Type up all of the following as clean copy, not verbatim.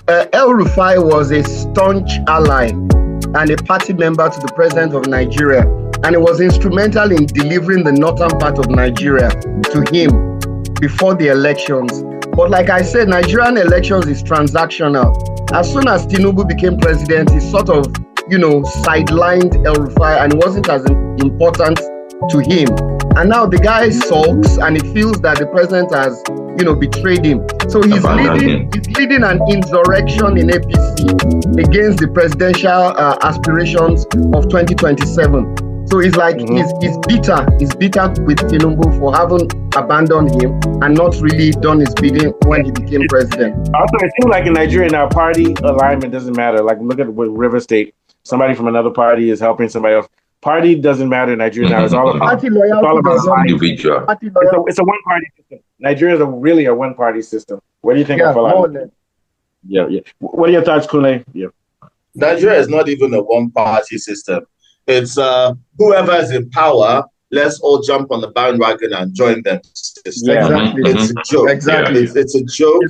El-Rufai was a staunch ally and a party member to the president of Nigeria, and it was instrumental in delivering the northern part of Nigeria to him before the elections. But like I said, Nigerian elections is transactional. As soon as Tinubu became president, he sort of, sidelined El-Rufai, and it wasn't as important to him. And now the guy sulks and he feels that the president has, betrayed him. So he's leading an insurrection in APC against the presidential aspirations of 2027. So it's like he's bitter. He's bitter with Tinubu for having abandoned him and not really done his bidding when he became president. Also, it seems like in Nigeria now, party alignment doesn't matter. Like look at River State. Somebody from another party is helping somebody else. Party doesn't matter in Nigeria now. It's all about party loyalty. Individual. It's a one-party system. Nigeria is really a one-party system. What do you think? Yeah. What are your thoughts, Kunle? Yeah. Nigeria is not even a one-party system. It's whoever is in power, let's all jump on the bandwagon and join them. Yeah, exactly. It's a joke. Exactly. It's a joke.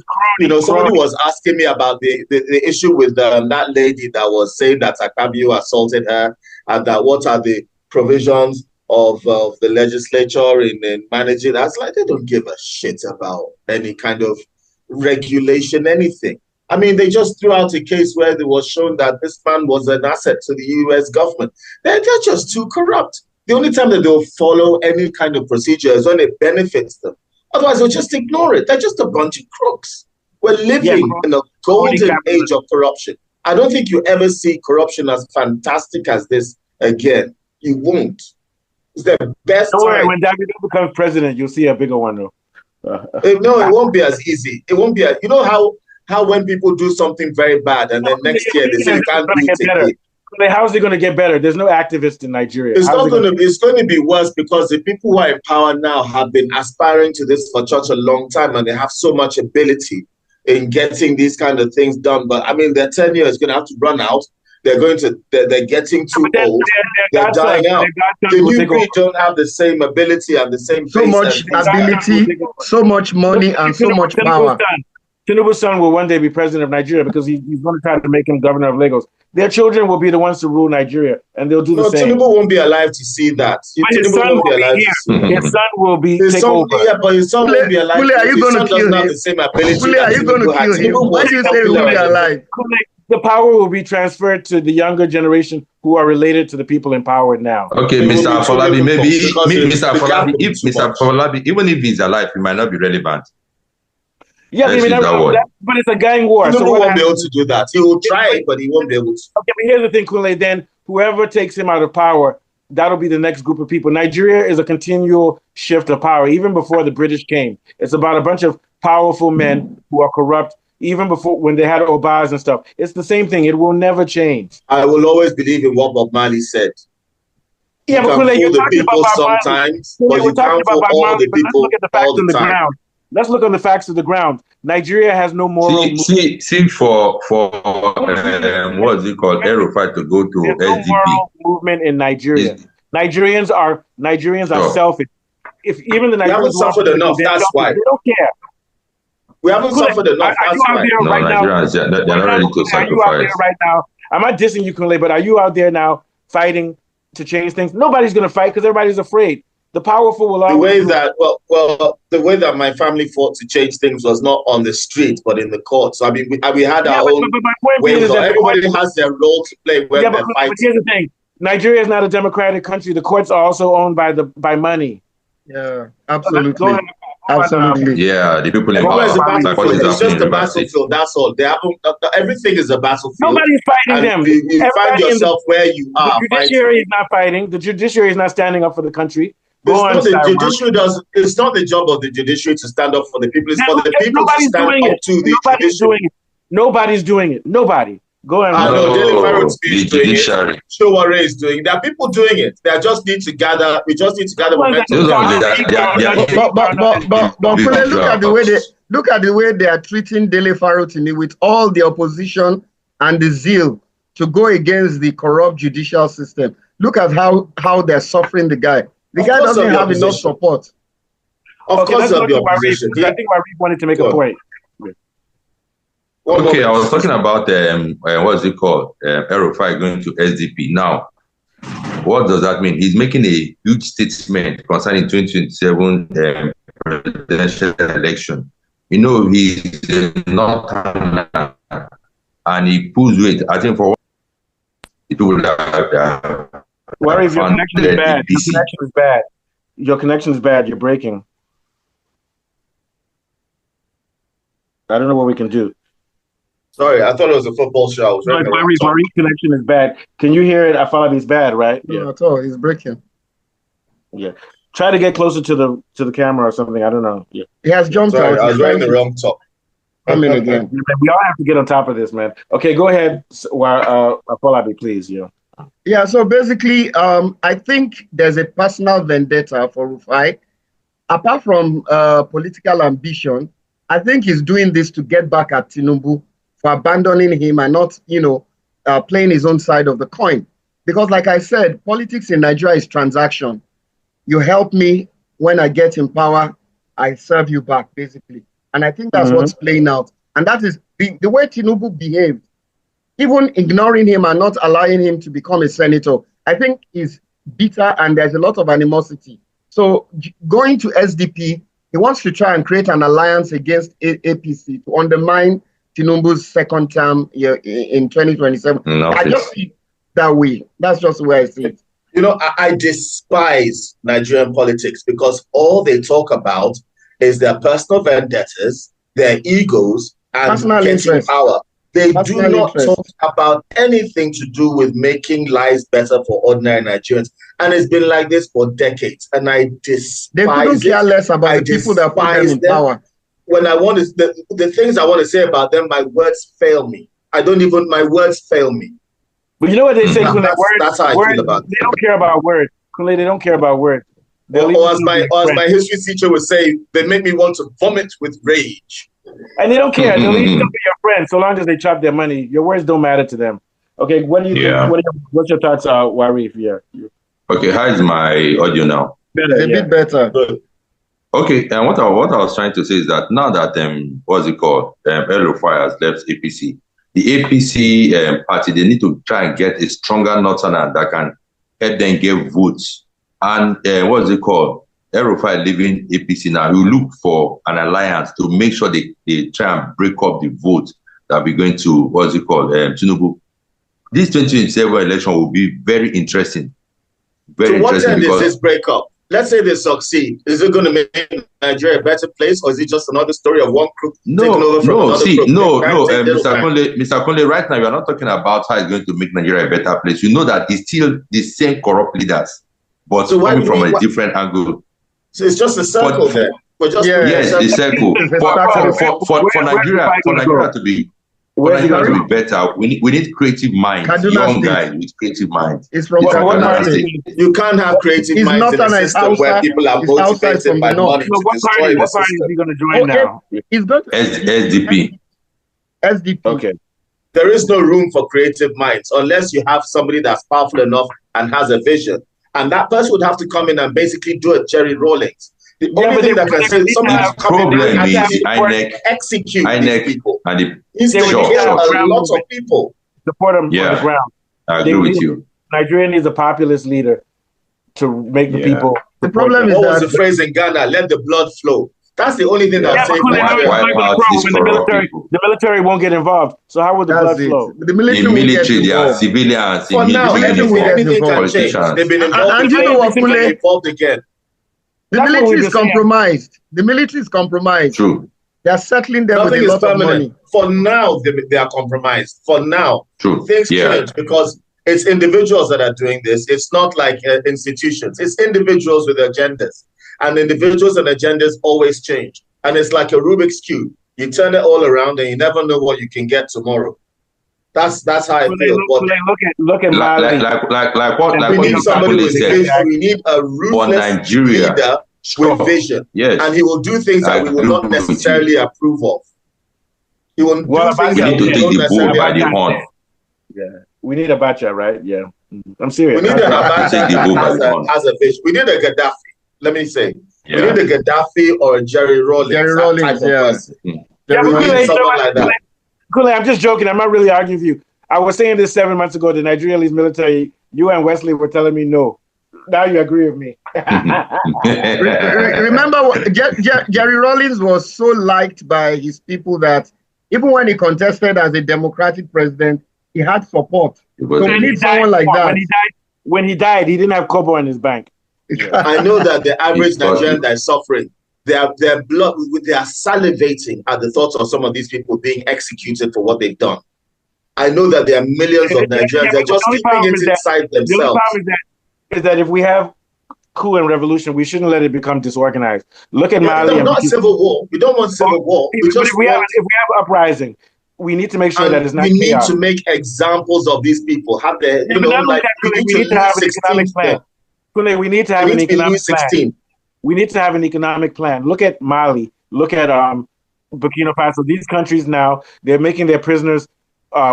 Somebody was asking me about the issue with that lady that was saying that Akpabio assaulted her, and that what are the provisions of the legislature in managing. I was like, they don't give a shit about any kind of regulation, anything. I mean, they just threw out a case where it was shown that this man was an asset to the US government. They're just too corrupt. The only time that they'll follow any kind of procedure is when it benefits them. Otherwise, they'll just ignore it. They're just a bunch of crooks. We're living in a golden age of corruption. I don't think you ever see corruption as fantastic as this again. You won't. It's the best Don't worry, time. when David becomes president, you'll see a bigger one, though. No, it won't be as easy. It won't be. You know how when people do something very bad and then next year they say they can't do it again. How is it going to get better? There's no activists in Nigeria. It's going to be worse because the people who are in power now have been aspiring to this for such a long time, and they have so much ability in getting these kind of things done. But I mean, their tenure is going to have to run out. They're getting too old. They're dying out. The new breed don't have the same ability and the same so much ability, so much money, and so much power. Tinubu's son will one day be president of Nigeria because he's going to try to make him governor of Lagos. Their children will be the ones to rule Nigeria, and they'll do the same. Tinubu won't be alive to see that. His son will be here. His son will be take over. Yeah, but his son won't be alive. Are you going to kill him? Have the same ability. Are you going to kill him? Why do you say he will be alive? The power will be transferred to the younger generation who are related to the people in power now. Okay, Mr. Afolabi, Mr. Afolabi, even if he's alive, he might not be relevant. Yeah, but it's a gang war. Tinubu won't be able to do that. He will try, but he won't be able to. Okay, but here's the thing, Kunle. Then whoever takes him out of power, that'll be the next group of people. Nigeria is a continual shift of power. Even before the British came, it's about a bunch of powerful men who are corrupt. Even before, when they had Obas and stuff, it's the same thing. It will never change. I will always believe in what Bob Marley said. Yeah, but Kunle, you're talking about sometimes, but you can't fool all the people. Let's look at the facts on the ground. Let's look on the facts of the ground. Nigeria has no moral. See for what's it called? El-Rufai to go to SDP. No moral movement in Nigeria. Nigerians are selfish. If even the Nigerians haven't suffered enough, that's why they don't care. We haven't suffered enough. That's why. No, Nigerians, they're not ready to sacrifice. Are you out there right now? I'm not dissing you, Kunle, but are you out there now fighting to change things? Nobody's going to fight because everybody's afraid. The powerful will always the way that my family fought to change things was not on the street, but in the court. So I mean, we had our own ways. Everybody has their role to play when they're fighting. But here's the thing: Nigeria is not a democratic country. The courts are also owned by money. Yeah, absolutely. Absolutely. Yeah, the people in power. It's just a battlefield. That's all. Everything is a battlefield. Nobody's fighting them. You find yourself where you are. The judiciary is not fighting. The judiciary is not standing up for the country. It's not the job of the judiciary to stand up for the people. It's for the people to stand up to the judiciary. Nobody's doing it. Nobody. Go ahead. The judiciary. Showore is doing it. There are people doing it. They just need to gather. We just need to gather momentum. But look at the way they are treating Dele Farotimi with all the opposition and the zeal to go against the corrupt judicial system. Look at how they're suffering the guy. The guy doesn't have enough support. Of course, there'll be opposition. I think Marif wanted to make a point. Okay, I was talking about what's it called? El-Rufai going to SDP. Now, what does that mean? He's making a huge statement concerning 2027 presidential election. You know, he's not, and he pulls weight. I think for people that Worry if your connection is bad. Your connection is bad. Your connection is bad. You're breaking. I don't know what we can do. Sorry, I thought it was a football show. Worry's connection is bad. Can you hear it? I feel like it's bad, right? No, at all. He's breaking. Yeah. Try to get closer to the camera or something. I don't know. Yeah. He has jumped Sorry, out. I was wearing the wrong top. Come in again. We all have to get on top of this, man. Okay, go ahead. Afolabi, please. Yeah. Yeah, so basically, I think there's a personal vendetta for Rufai. Apart from political ambition, I think he's doing this to get back at Tinubu for abandoning him and not, playing his own side of the coin. Because like I said, politics in Nigeria is transaction. You help me when I get in power, I serve you back, basically. And I think that's what's playing out. And that is the way Tinubu behaved. Even ignoring him and not allowing him to become a senator, I think is bitter and there's a lot of animosity. So going to SDP, he wants to try and create an alliance against APC to undermine Tinubu's second term in 2027. I just see it that way. That's just the way I see it. I despise Nigerian politics because all they talk about is their personal vendettas, their egos, and getting power. They do not talk about anything to do with making lives better for ordinary Nigerians. And it's been like this for decades. And I despise They couldn't care less about the people that put them in power. When I want to, the things I want to say about them, my words fail me. My words fail me. But you know what they say, Kunle? That's how I feel about it. They don't care about words. Kunle, they don't care about words. Or as my history teacher would say, they make me want to vomit with rage. And they don't care. They'll even be your friend so long as they chop their money. Your words don't matter to them. Okay, what do you think? What's your thoughts, Warif? Yeah. Okay, how is my audio now? Better, a bit better. Okay, and what I was trying to say is that now that what's it called? El-Rufai has left APC. The APC party, they need to try and get a stronger northerner that can help them get votes. And what's it called? El-Rufai leaving APC now, he will look for an alliance to make sure they try and break up the vote that we're going to, what's it called, Tinubu. This 2027 election will be very interesting. Very interesting. So what end is this breakup? Let's say they succeed. Is it going to make Nigeria a better place, or is it just another story of one crook taking over from another crook? Mr. Kunle, right now, we are not talking about how it's going to make Nigeria a better place. You know that it's still the same corrupt leaders, but coming from a different angle. So it's just a circle there. Yes, a circle. For Nigeria to be better, we need creative minds, young guys with creative minds. It's from you can't have creative minds in a system where people are motivated by money to destroy the system. What party is he going to join now? He's going to SDP. SDP. Okay. There is no room for creative minds unless you have somebody that's powerful enough and has a vision. And that person would have to come in and basically do a Jerry Rawlings. The only thing that can say somebody's coming in and execute these people. He's going to kill a lot of people. Support them on the ground. I agree with you. Nigeria needs a populist leader to make the people. The problem is what was the phrase in Ghana? Let the blood flow. That's the only thing that saves the military won't get involved. So how will the blood flow? The military, they are civilians. For now, everything can change. They've been involved. And you know what, Kunle? Involved again. The military is compromised. The military is compromised. True. They are settling them with a lot of money. For now, they are compromised. For now, True. Things change because it's individuals that are doing this. It's not like institutions. It's individuals with agendas. And individuals and agendas always change. And it's like a Rubik's Cube. You turn it all around and you never know what you can get tomorrow. That's how I feel. Look at what we need somebody with a vision. We need a ruthless leader with vision. Yes. And he will do things that we will not necessarily approve of. He will do things that we will not necessarily approve of. Yeah. We need Abacha, right? Yeah. I'm serious. We need an Abacha that has a vision. We need a Gaddafi. Let me say, we need a Gaddafi or a Jerry Rawlings. Jerry Rawlings, we need someone like that. Kule, I'm just joking. I'm not really arguing with you. I was saying this 7 months ago. The Nigeria leads military. You and Wesley were telling me no. Now you agree with me. Remember, Jerry Rawlings was so liked by his people that even when he contested as a Democratic president, he had support. So we need someone like that. When he died, he didn't have kobo in his bank. I know that the average Nigerian that is suffering, their blood, they are salivating at the thoughts of some of these people being executed for what they've done. I know that there are millions of Nigerians that are just keeping it inside themselves. The only problem is that if we have coup and revolution, we shouldn't let it become disorganized. Look at Mali. No, not civil war. We don't want civil war. If we have uprising, we need to make sure that it's not. We need to make examples of these people. Have the we need to have an economic plan. We need to have an economic plan. We need to have an economic plan. Look at Mali. Look at Burkina Faso. These countries now, they're making their prisoners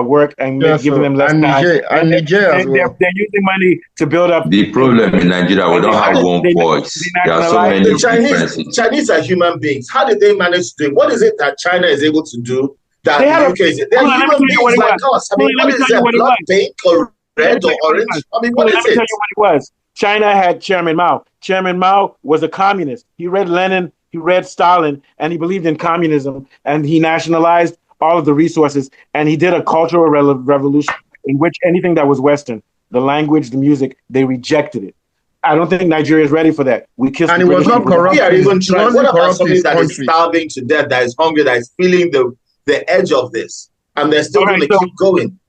work and giving them less time. Nigeria as well. They're using money to build up. The problem in Nigeria, we don't have one voice. There are so many differences. Chinese are human beings. How did they manage to do it? What is it that China is able to do that the UK is? They're human beings like us. I mean, what is it? Blood pink or red or orange? I mean, what is it? Let me tell you what it was. China had Chairman Mao. Chairman Mao was a communist. He read Lenin, he read Stalin, and he believed in communism, and he nationalized all of the resources, and he did a cultural revolution in which anything that was Western, the language, the music, they rejected it. I don't think Nigeria is ready for that. We kissed and it was not corrupt. Yeah, even what about somebody that is starving to death, that is hungry, that is feeling the edge of this, and they're still going to keep going?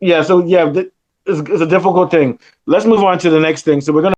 Yeah, it's a difficult thing. Let's move on to the next thing. So we're going to